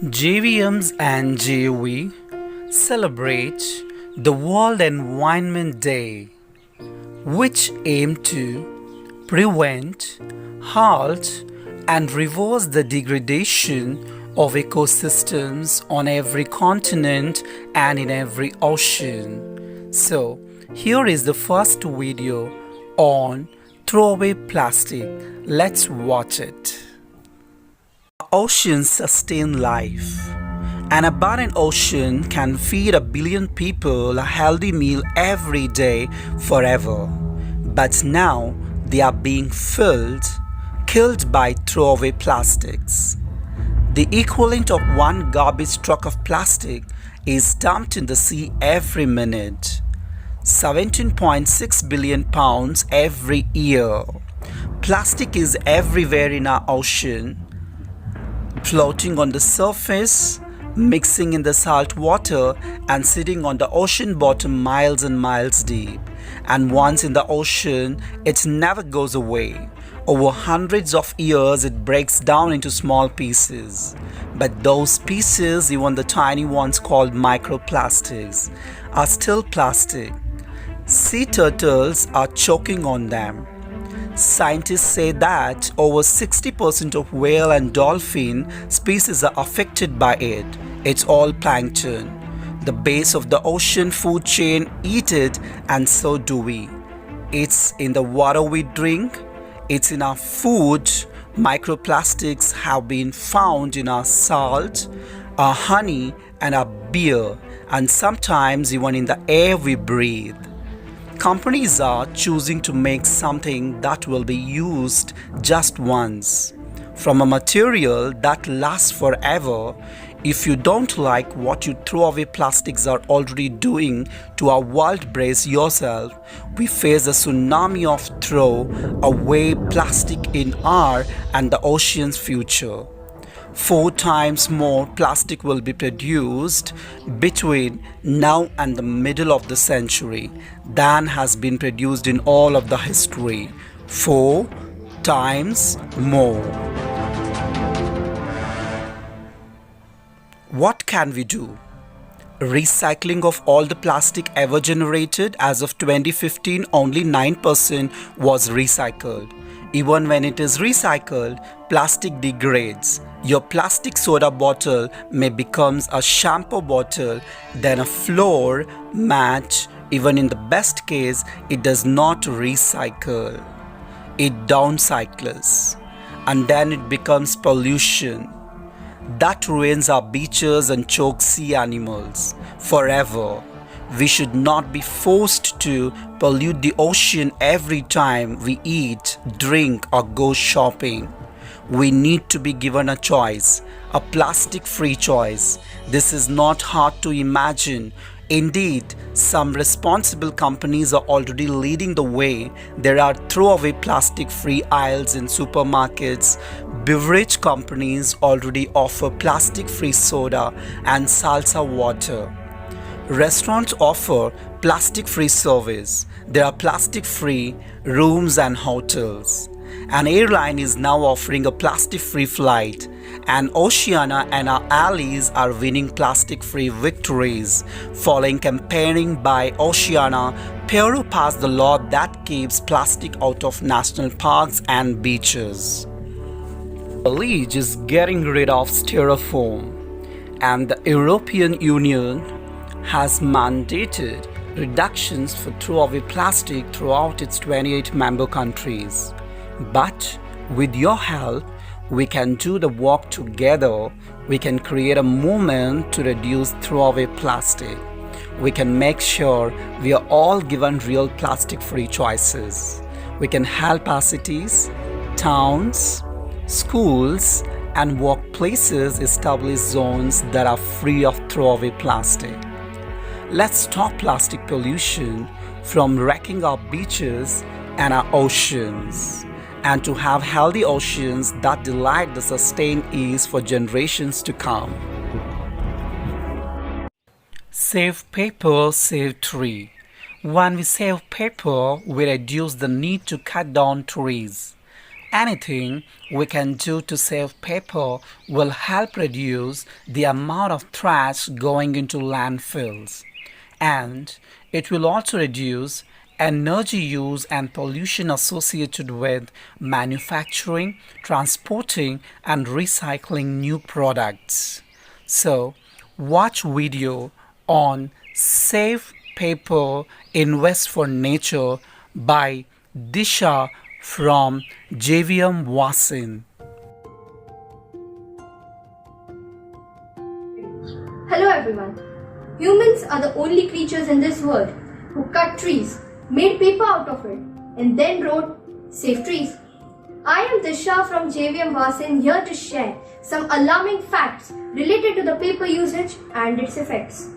JVMs and JOV celebrate the World Environment Day, which aim to prevent, halt, and reverse the degradation of ecosystems on every continent and in every ocean. So, here is the first video on throwaway plastic. Let's watch it. Oceans sustain life. An abundant ocean can feed 1 billion people a healthy meal every day forever. But now they are being killed by throwaway plastics. The equivalent of one garbage truck of plastic is dumped in the sea every minute. 17.6 billion pounds every year. Plastic is everywhere in our ocean, floating on the surface, mixing in the salt water, and sitting on the ocean bottom miles and miles deep. And once in the ocean, it never goes away. Over hundreds of years, it breaks down into small pieces. But those pieces, even the tiny ones called microplastics, are still plastic. Sea turtles are choking on them. Scientists say that over 60% of whale and dolphin species are affected by it. It's all plankton. The base of the ocean food chain eat it, and so do we. It's in the water we drink. It's in our food. Microplastics have been found in our salt, our honey, and our beer, and sometimes even in the air we breathe. Companies are choosing to make something that will be used just once, from a material that lasts forever. If you don't like what you throw away plastics are already doing to our world, brace yourself. We face a tsunami of throw away plastic in our and the ocean's future. 4 times more plastic will be produced between now and the middle of the century than has been produced in all of the history. 4 times more. What can we do? Recycling of all the plastic ever generated. As of 2015, only 9% was recycled. Even when it is recycled, plastic degrades. Your plastic soda bottle may become a shampoo bottle, then a floor mat. Even in the best case, it does not recycle. It downcycles, and then it becomes pollution. That ruins our beaches and chokes sea animals forever. We should not be forced to pollute the ocean every time we eat, drink, or go shopping. We need to be given a choice, a plastic-free choice. This is not hard to imagine. Indeed, some responsible companies are already leading the way. There are throwaway plastic-free aisles in supermarkets. Beverage companies already offer plastic-free soda and salsa water. Restaurants offer plastic-free service. There are plastic-free rooms and hotels. An airline is now offering a plastic-free flight, and Oceania and our allies are winning plastic-free victories. Following campaigning by Oceania, Peru passed the law that keeps plastic out of national parks and beaches. Italy is getting rid of styrofoam, and the European Union has mandated reductions for throwaway plastic throughout its 28 member countries. But with your help, we can do the work together. We can create a movement to reduce throwaway plastic. We can make sure we are all given real plastic-free choices. We can help our cities, towns, schools, and workplaces establish zones that are free of throwaway plastic. Let's stop plastic pollution from wrecking our beaches and our oceans, and to have healthy oceans that delight the sustained ease for generations to come. Save paper, save tree. When we save paper, we reduce the need to cut down trees. Anything we can do to save paper will help reduce the amount of trash going into landfills. And it will also reduce energy use and pollution associated with manufacturing, transporting, and recycling new products. So, watch video on Save Paper, Invest for Nature by Disha from JVM Wasin. Hello everyone. Humans are the only creatures in this world who cut trees, made paper out of it, and then wrote Save Trees. I am Disha from JVM Wasin, here to share some alarming facts related to the paper usage and its effects.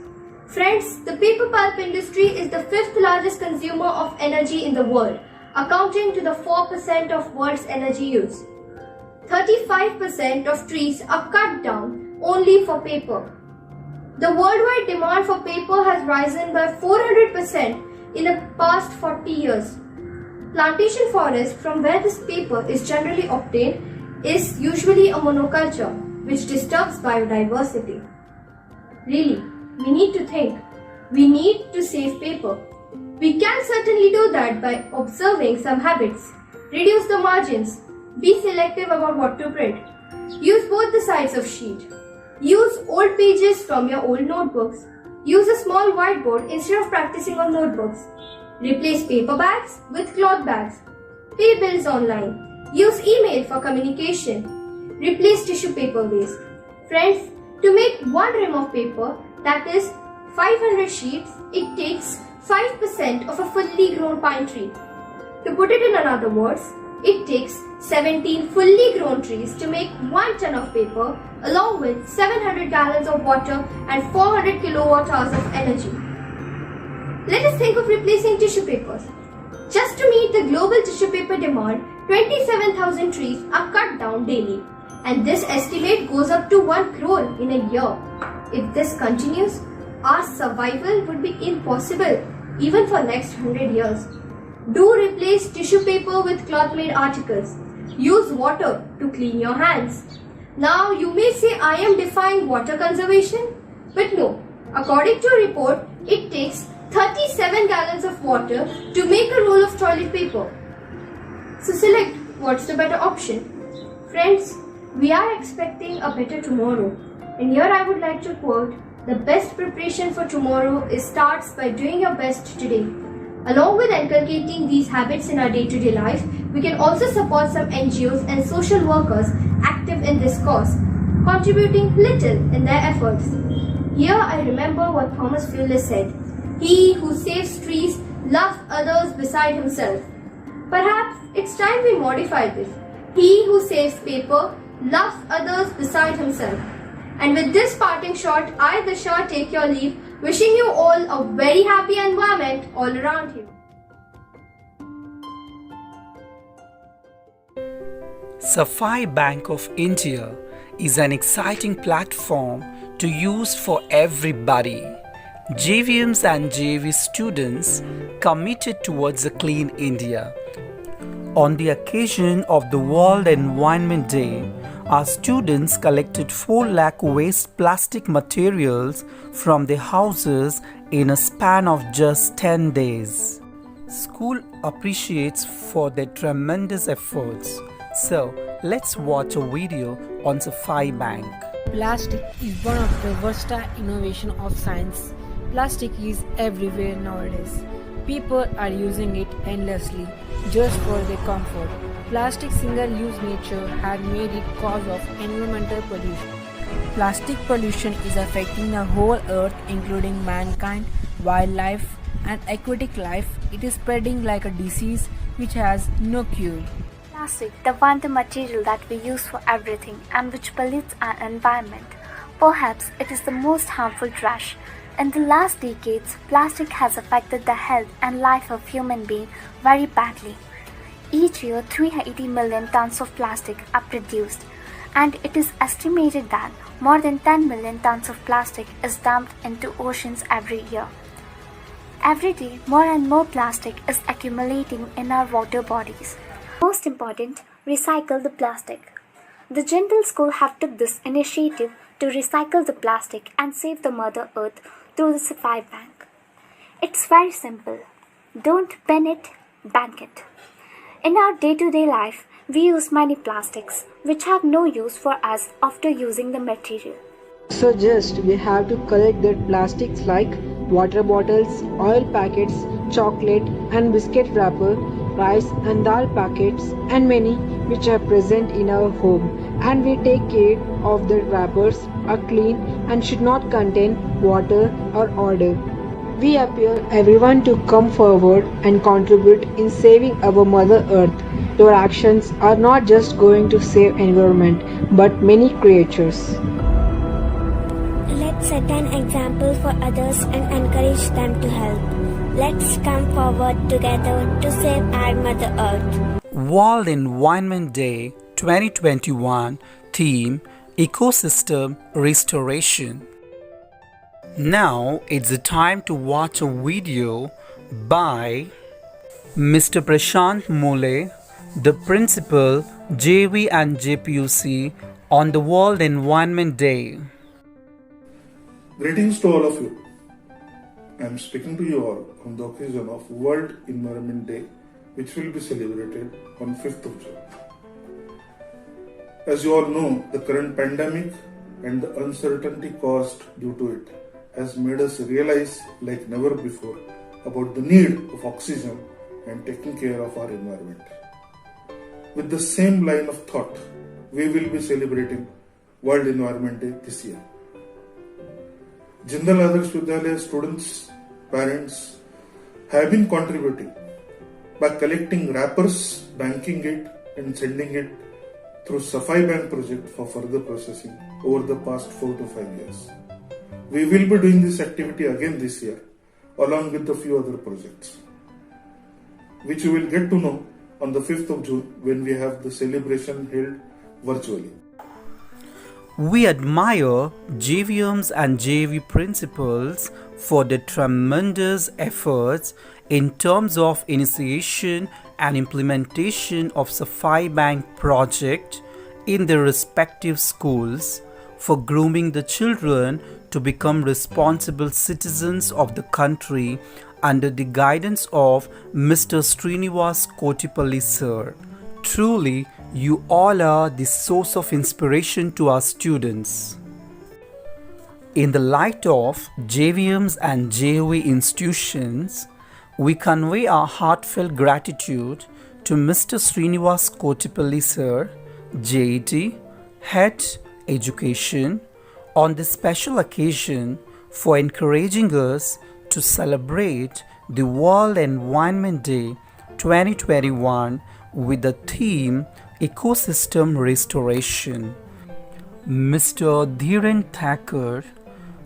Friends, the paper pulp industry is the 5th largest consumer of energy in the world, accounting to the 4% of world's energy use. 35% of trees are cut down only for paper. The worldwide demand for paper has risen by 400% in the past 40 years. Plantation forest, from where this paper is generally obtained, is usually a monoculture, which disturbs biodiversity. Really, we need to think. We need to save paper. We can certainly do that by observing some habits. Reduce the margins. Be selective about what to print. Use both the sides of sheet. Use old pages from your old notebooks. Use a small whiteboard instead of practicing on notebooks. Replace paper bags with cloth bags. Pay bills online. Use email for communication. Replace tissue paper waste. Friends, to make one ream of paper, that is 500 sheets, it takes 5% of a fully grown pine tree. To put it in other words, it takes 17 fully grown trees to make 1 ton of paper, along with 700 gallons of water and 400 kilowatt hours of energy. Let us think of replacing tissue papers. Just to meet the global tissue paper demand, 27,000 trees are cut down daily, and this estimate goes up to 1 crore in a year. If this continues, our survival would be impossible even for next 100 years. Do replace tissue paper with cloth-made articles. Use water to clean your hands. Now you may say I am defying water conservation, but no. According to a report, it takes 37 gallons of water to make a roll of toilet paper. So select what's the better option. Friends, we are expecting a better tomorrow. And here I would like to quote, the best preparation for tomorrow starts by doing your best today. Along with inculcating these habits in our day-to-day life, we can also support some NGOs and social workers active in this cause, contributing little in their efforts. Here I remember what Thomas Fuller said, "He who saves trees loves others beside himself." Perhaps it's time we modify this. He who saves paper loves others beside himself. And with this parting shot, I, Disha, take your leave, wishing you all a very happy environment all around you. Safai Bank of India is an exciting platform to use for everybody. JVMs and JV students committed towards a clean India. On the occasion of the World Environment Day, our students collected 4 lakh waste plastic materials from their houses in a span of just 10 days. School appreciates for their tremendous efforts. So, let's watch a video on Safai Bank. Plastic is one of the versatile innovations of science. Plastic is everywhere nowadays. People are using it endlessly just for their comfort. Plastic single-use nature has made it cause of environmental pollution. Plastic pollution is affecting the whole earth, including mankind, wildlife, and aquatic life. It is spreading like a disease which has no cure. Plastic, the wonder material that we use for everything and which pollutes our environment. Perhaps it is the most harmful trash. In the last decades, plastic has affected the health and life of human beings very badly. Each year, 380 million tons of plastic are produced, and it is estimated that more than 10 million tons of plastic is dumped into oceans every year. Every day, more and more plastic is accumulating in our water bodies. Most important, recycle the plastic. The Jindal School have took this initiative to recycle the plastic and save the Mother Earth through the Safai Bank. It's very simple. Don't bin it, bank it. In our day-to-day life, we use many plastics which have no use for us after using the material. So just we have to collect that plastics like water bottles, oil packets, chocolate and biscuit wrapper, rice and dal packets and many which are present in our home, and we take care of the wrappers are clean and should not contain water or odor. We appeal everyone to come forward and contribute in saving our Mother Earth. Your actions are not just going to save environment but many creatures. Let's set an example for others and encourage them to help. Let's come forward together to save our Mother Earth. World Environment Day 2021 theme Ecosystem Restoration. Now it's the time to watch a video by Mr. Prashant Mole, the principal JV and JPUC on the World Environment Day. Greetings to all of you. I am speaking to you all on the occasion of World Environment Day, which will be celebrated on 5th of June. As you all know, the current pandemic and the uncertainty caused due to it has made us realize like never before about the need of oxygen and taking care of our environment. With the same line of thought, we will be celebrating World Environment Day this year. JindalAdarshVidyalaya students, parents have been contributing by collecting wrappers, banking it and sending it through Safai Bank project for further processing over the past 4 to 5 years. We will be doing this activity again this year along with a few other projects, which you will get to know on the 5th of June when we have the celebration held virtually. We admire JVMs and JV principals for their tremendous efforts in terms of initiation and implementation of Safai Bank project in their respective schools for grooming the children to become responsible citizens of the country under the guidance of Mr. Srinivas Kotipalli sir. Truly, you all are the source of inspiration to our students. In the light of JVMs and JV institutions, we convey our heartfelt gratitude to Mr. Srinivas Kotipalli sir, JET, Head Education, on this special occasion for encouraging us to celebrate the World Environment Day 2021 with the theme Ecosystem Restoration. Mr. Dhiren Thakur,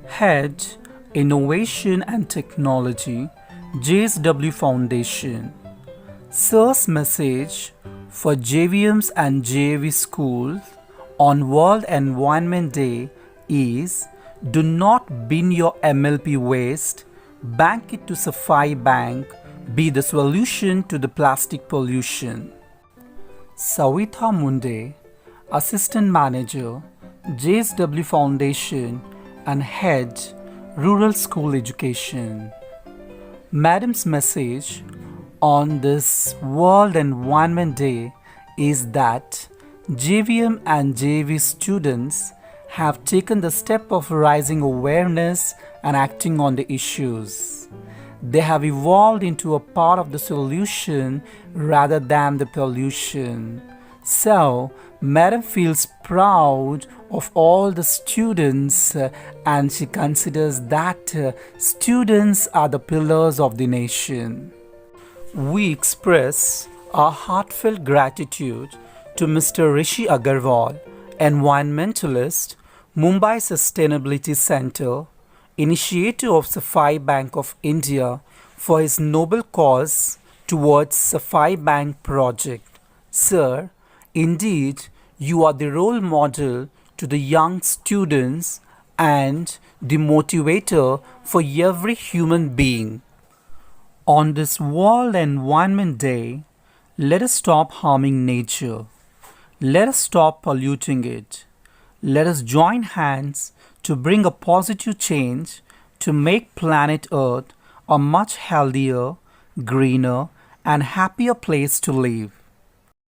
Head Innovation and Technology, JSW Foundation. Sir's message for JVMs and JV schools on World Environment Day is: do not bin your MLP waste, bank it to Safai Bank, be the solution to the plastic pollution. Savitha Munde, Assistant Manager, JSW Foundation and Head, Rural School Education. Madam's message on this World Environment Day is that JVM and JV students have taken the step of raising awareness and acting on the issues. They have evolved into a part of the solution rather than the pollution. So, Madam feels proud of all the students and she considers that students are the pillars of the nation. We express our heartfelt gratitude to Mr. Rishi Agarwal, environmentalist, Mumbai Sustainability Center, initiator of Safai Bank of India, for his noble cause towards Safai Bank project. Sir, indeed, you are the role model to the young students and the motivator for every human being. On this World Environment Day, let us stop harming nature. Let us stop polluting it. Let us join hands to bring a positive change to make planet Earth a much healthier, greener, and happier place to live.